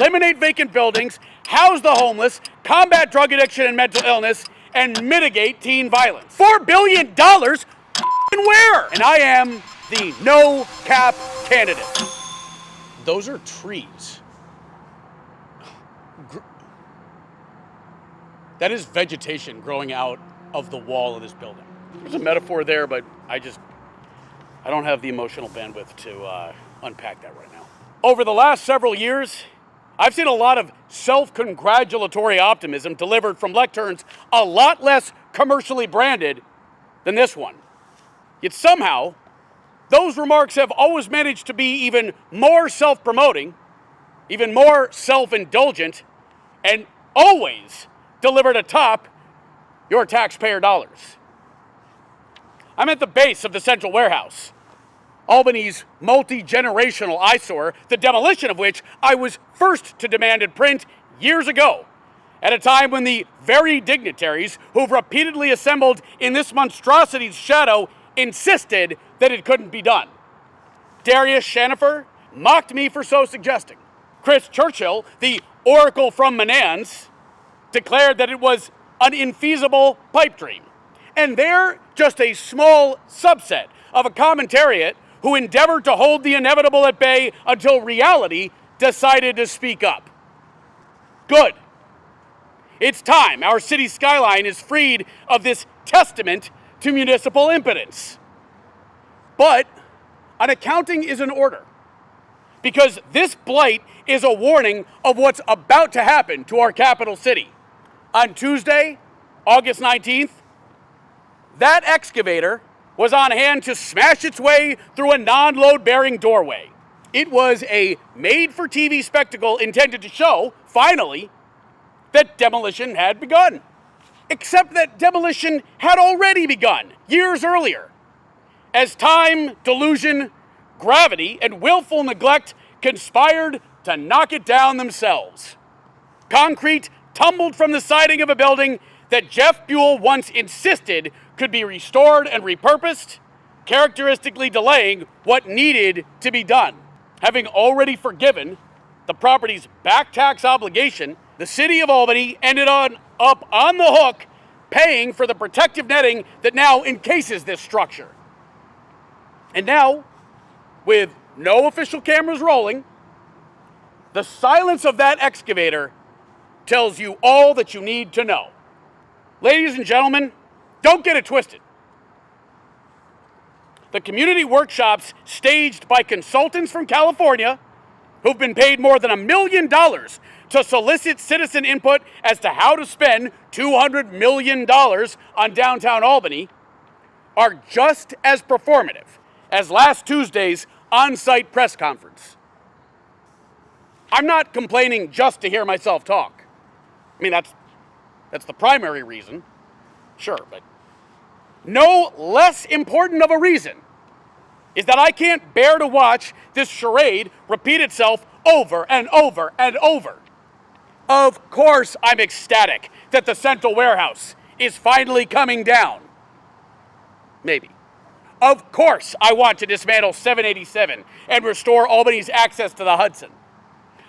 eliminate vacant buildings, house the homeless, combat drug addiction and mental illness, and mitigate teen violence. $4 billion? Where? And I am the no-cap candidate. Those are trees. That is vegetation growing out of the wall of this building. There's a metaphor there, but I don't have the emotional bandwidth to unpack that right now. Over the last several years, I've seen a lot of self-congratulatory optimism delivered from lecterns a lot less commercially branded than this one. Yet somehow, those remarks have always managed to be even more self-promoting, even more self-indulgent, and always delivered atop your taxpayer dollars. I'm at the base of the Central Warehouse, Albany's multi-generational eyesore, the demolition of which I was first to demand in print years ago, at a time when the very dignitaries who've repeatedly assembled in this monstrosity's shadow insisted that it couldn't be done. Darius Shanifer mocked me for so suggesting. Chris Churchill, the oracle from Menands, declared that it was an infeasible pipe dream. And they're just a small subset of a commentariat who endeavored to hold the inevitable at bay until reality decided to speak up. Good. It's time our city skyline is freed of this testament to municipal impotence. But an accounting is in order, because this blight is a warning of what's about to happen to our capital city. On Tuesday, August 19th, that excavator was on hand to smash its way through a non-load-bearing doorway. It was a made-for-TV spectacle intended to show, finally, that demolition had begun. Except that demolition had already begun years earlier, as time, delusion, gravity, and willful neglect conspired to knock it down themselves. Concrete tumbled from the siding of a building that Jeff Buell once insisted could be restored and repurposed, characteristically delaying what needed to be done. Having already forgiven the property's back tax obligation, the city of Albany ended up on the hook paying for the protective netting that now encases this structure. And now, with no official cameras rolling, the silence of that excavator tells you all that you need to know. Ladies and gentlemen, don't get it twisted. The community workshops staged by consultants from California who've been paid more than $1 million to solicit citizen input as to how to spend $200 million on downtown Albany are just as performative as last Tuesday's on-site press conference. I'm not complaining just to hear myself talk. I mean, that's the primary reason, sure, but no less important of a reason is that I can't bear to watch this charade repeat itself over and over and over. Of course I'm ecstatic that the Central Warehouse is finally coming down. Maybe. Of course I want to dismantle 787 and restore Albany's access to the Hudson.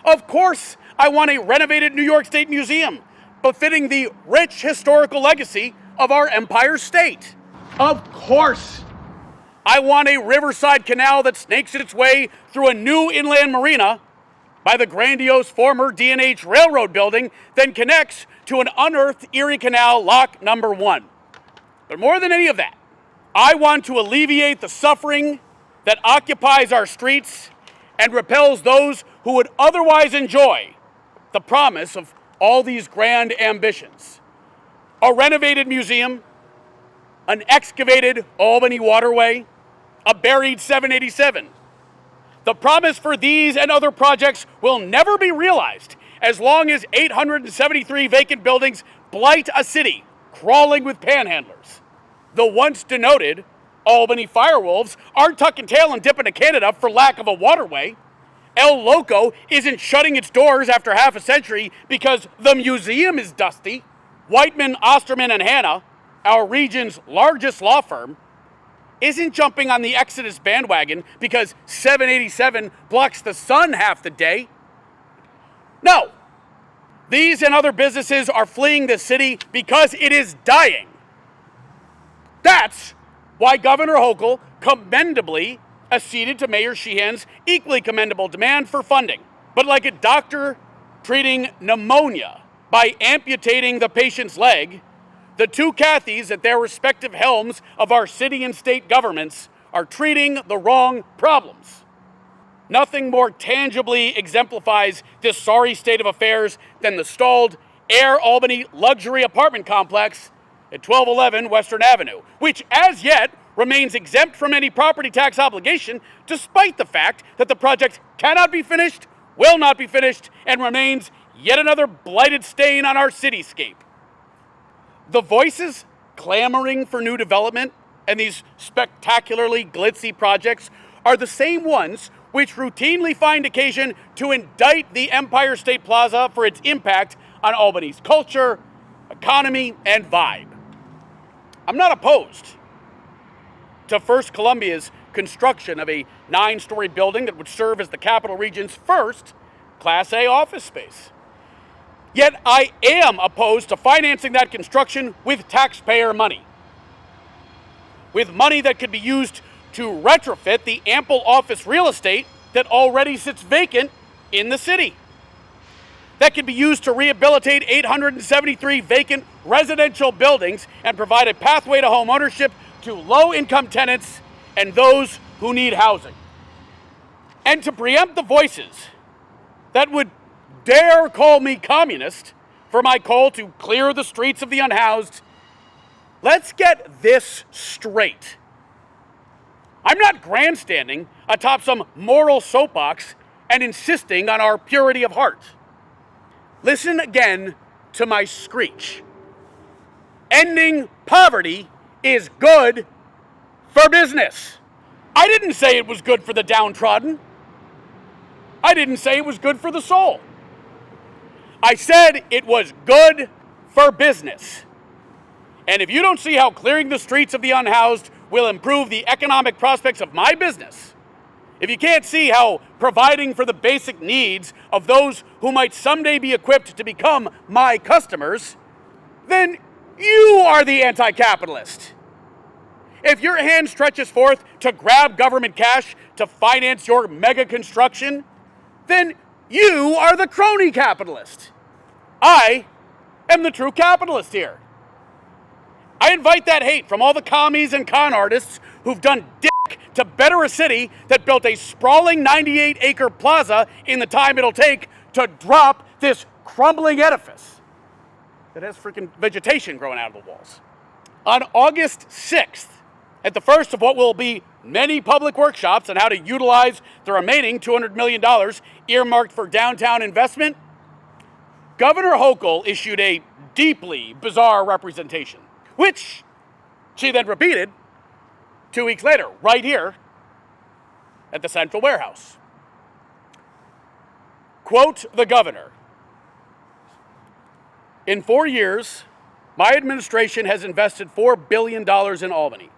Of course I want a renovated New York State Museum befitting the rich historical legacy of our Empire State. Of course I want a riverside canal that snakes its way through a new inland marina by the grandiose former D&H Railroad building, then connects to an unearthed Erie Canal Lock number 1. But more than any of that, I want to alleviate the suffering that occupies our streets and repels those who would otherwise enjoy the promise of all these grand ambitions. A renovated museum, an excavated Albany waterway, a buried 787. The promise for these and other projects will never be realized as long as 873 vacant buildings blight a city crawling with panhandlers. The once denoted Albany firewolves aren't tucking tail and dipping to Canada for lack of a waterway. El Loco isn't shutting its doors after half a century because the museum is dusty. Whiteman, Osterman, and Hanna, our region's largest law firm, isn't jumping on the Exodus bandwagon because 787 blocks the sun half the day. No. These and other businesses are fleeing the city because it is dying. That's why Governor Hochul commendably acceded to Mayor Sheehan's equally commendable demand for funding. But like a doctor treating pneumonia by amputating the patient's leg, the two Cathys at their respective helms of our city and state governments are treating the wrong problems. Nothing more tangibly exemplifies this sorry state of affairs than the stalled Air Albany luxury apartment complex at 1211 Western Avenue, which as yet remains exempt from any property tax obligation, despite the fact that the project cannot be finished, will not be finished, and remains yet another blighted stain on our cityscape. The voices clamoring for new development and these spectacularly glitzy projects are the same ones which routinely find occasion to indict the Empire State Plaza for its impact on Albany's culture, economy, and vibe. I'm not opposed to First Columbia's construction of a 9-story building that would serve as the capital region's first Class A office space. Yet I am opposed to financing that construction with taxpayer money, with money that could be used to retrofit the ample office real estate that already sits vacant in the city, that could be used to rehabilitate 873 vacant residential buildings and provide a pathway to home ownership to low-income tenants and those who need housing. And to preempt the voices that would dare call me communist for my call to clear the streets of the unhoused, let's get this straight. I'm not grandstanding atop some moral soapbox and insisting on our purity of heart. Listen again to my screech. Ending poverty is good for business. I didn't say it was good for the downtrodden. I didn't say it was good for the soul. I said it was good for business. And if you don't see how clearing the streets of the unhoused will improve the economic prospects of my business, if you can't see how providing for the basic needs of those who might someday be equipped to become my customers, then you are the anti-capitalist. If your hand stretches forth to grab government cash to finance your mega construction, then you are the crony capitalist. I am the true capitalist here. I invite that hate from all the commies and con artists who've done dick to better a city that built a sprawling 98-acre plaza in the time it'll take to drop this crumbling edifice that has freaking vegetation growing out of the walls. On August 6th, at the first of what will be many public workshops on how to utilize the remaining $200 million earmarked for downtown investment, Governor Hochul issued a deeply bizarre representation, which she then repeated 2 weeks later, right here at the Central Warehouse. Quote the governor, "In 4 years, my administration has invested $4 billion in Albany.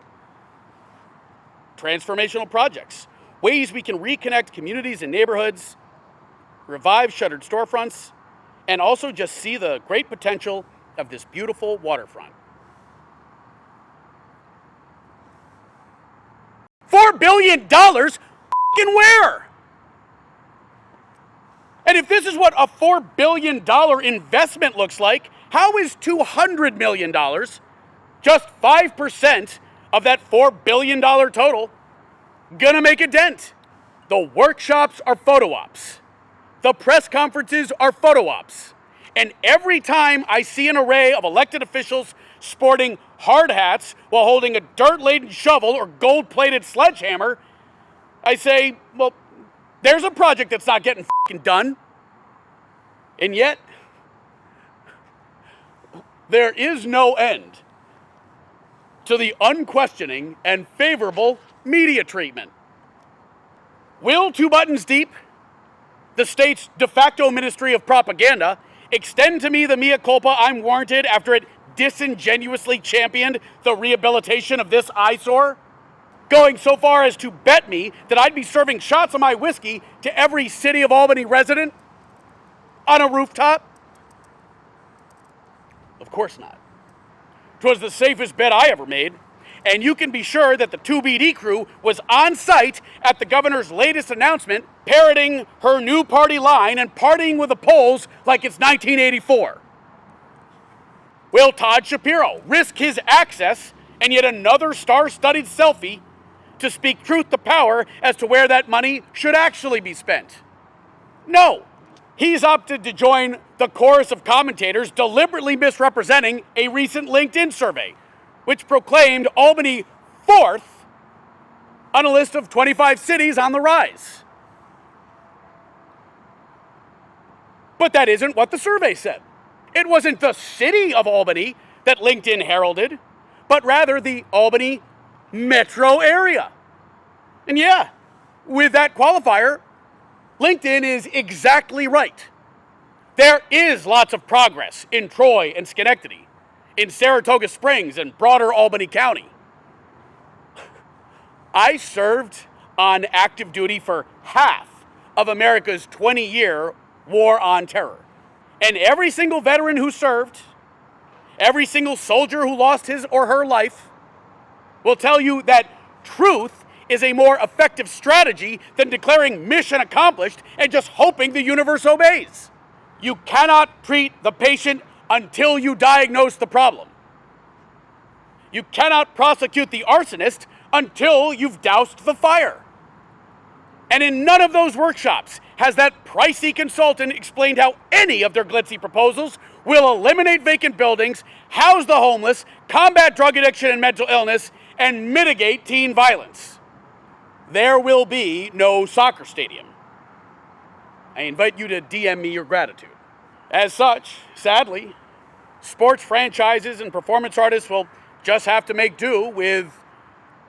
Transformational projects, ways we can reconnect communities and neighborhoods, revive shuttered storefronts, and also just see the great potential of this beautiful waterfront." $4 billion? Fucking where? And if this is what a $4 billion investment looks like, how is $200 million, just 5% of that $4 billion total, gonna make a dent? The workshops are photo ops. The press conferences are photo ops. And every time I see an array of elected officials sporting hard hats while holding a dirt-laden shovel or gold-plated sledgehammer, I say, well, there's a project that's not getting fucking done. And yet, there is no end to the unquestioning and favorable media treatment. Will 2 buttons deep, the state's de facto ministry of propaganda, extend to me the mea culpa I'm warranted after it disingenuously championed the rehabilitation of this eyesore, going so far as to bet me that I'd be serving shots of my whiskey to every City of Albany resident? on a rooftop? Of course not. 'Twas the safest bet I ever made, and you can be sure that the 2BD crew was on site at the governor's latest announcement, parroting her new party line and partying with the polls like it's 1984. Will Todd Shapiro risk his access and yet another star-studded selfie to speak truth to power as to where that money should actually be spent? No. He's opted to join the chorus of commentators deliberately misrepresenting a recent LinkedIn survey, which proclaimed Albany 4th on a list of 25 cities on the rise. But that isn't what the survey said. It wasn't the city of Albany that LinkedIn heralded, but rather the Albany metro area. And yeah, with that qualifier, LinkedIn is exactly right. There is lots of progress in Troy and Schenectady, in Saratoga Springs and broader Albany County. I served on active duty for half of America's 20-year war on terror. And every single veteran who served, every single soldier who lost his or her life, will tell you that truth is a more effective strategy than declaring mission accomplished and just hoping the universe obeys. You cannot treat the patient until you diagnose the problem. You cannot prosecute the arsonist until you've doused the fire. And in none of those workshops has that pricey consultant explained how any of their glitzy proposals will eliminate vacant buildings, house the homeless, combat drug addiction and mental illness, and mitigate teen violence. There will be no soccer stadium. I invite you to DM me your gratitude. As such, sadly, sports franchises and performance artists will just have to make do with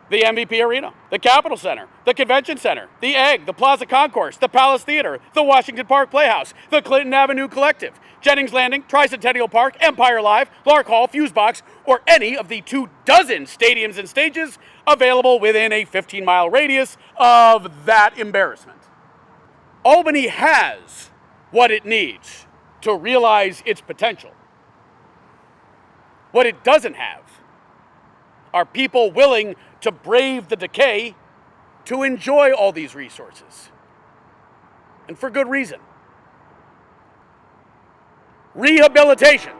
the MVP Arena, the Capitol Center, the Convention Center, the Egg, the Plaza Concourse, the Palace Theater, the Washington Park Playhouse, the Clinton Avenue Collective, Jennings Landing, Tricentennial Park, Empire Live, Lark Hall, Fusebox, or any of the 24 stadiums and stages available within a 15-mile radius of that embarrassment. Albany has what it needs to realize its potential. What it doesn't have are people willing to brave the decay to enjoy all these resources. And for good reason. Rehabilitation,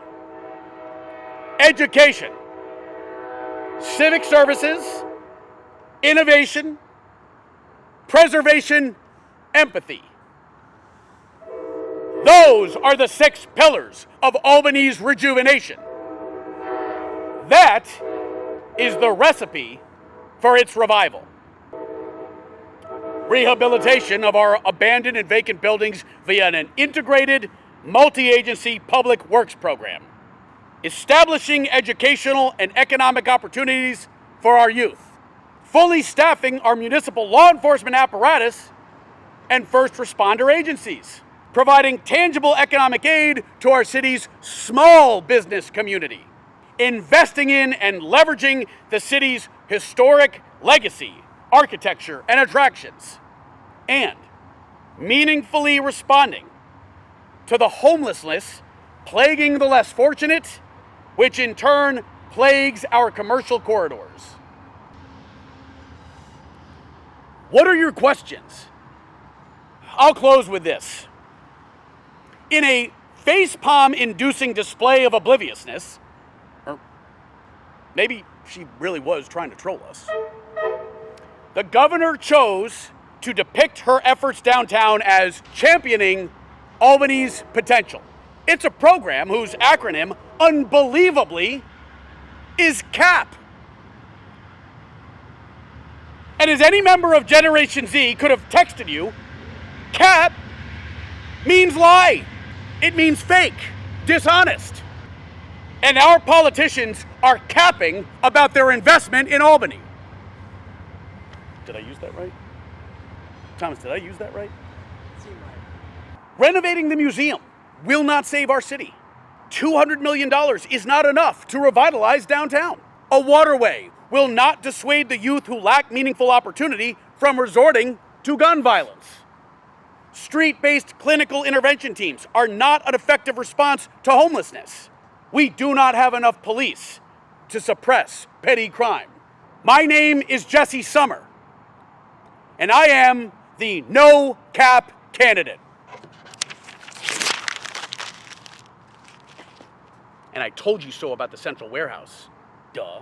education, civic services, innovation, preservation, empathy. Those are the 6 pillars of Albany's rejuvenation. That is the recipe for its revival. Rehabilitation of our abandoned and vacant buildings via an integrated, multi-agency public works program. Establishing educational and economic opportunities for our youth. Fully staffing our municipal law enforcement apparatus and first responder agencies. Providing tangible economic aid to our city's small business community. Investing in and leveraging the city's historic legacy, architecture, and attractions. And meaningfully responding to the homelessness plaguing the less fortunate, which in turn plagues our commercial corridors. What are your questions? I'll close with this. In a facepalm-inducing display of obliviousness, or maybe she really was trying to troll us, the governor chose to depict her efforts downtown as championing Albany's potential. It's a program whose acronym, unbelievably, is CAP. And as any member of Generation Z could have texted you, CAP means lie. It means fake, dishonest. And our politicians are capping about their investment in Albany. Did I use that right? Thomas, did I use that right? Seemed right. Renovating the museum will not save our city. $200 million is not enough to revitalize downtown. A waterway will not dissuade the youth who lack meaningful opportunity from resorting to gun violence. Street-based clinical intervention teams are not an effective response to homelessness. We do not have enough police to suppress petty crime. My name is Jesse Summer, and I am the no cap candidate. And I told you so about the central warehouse. Duh.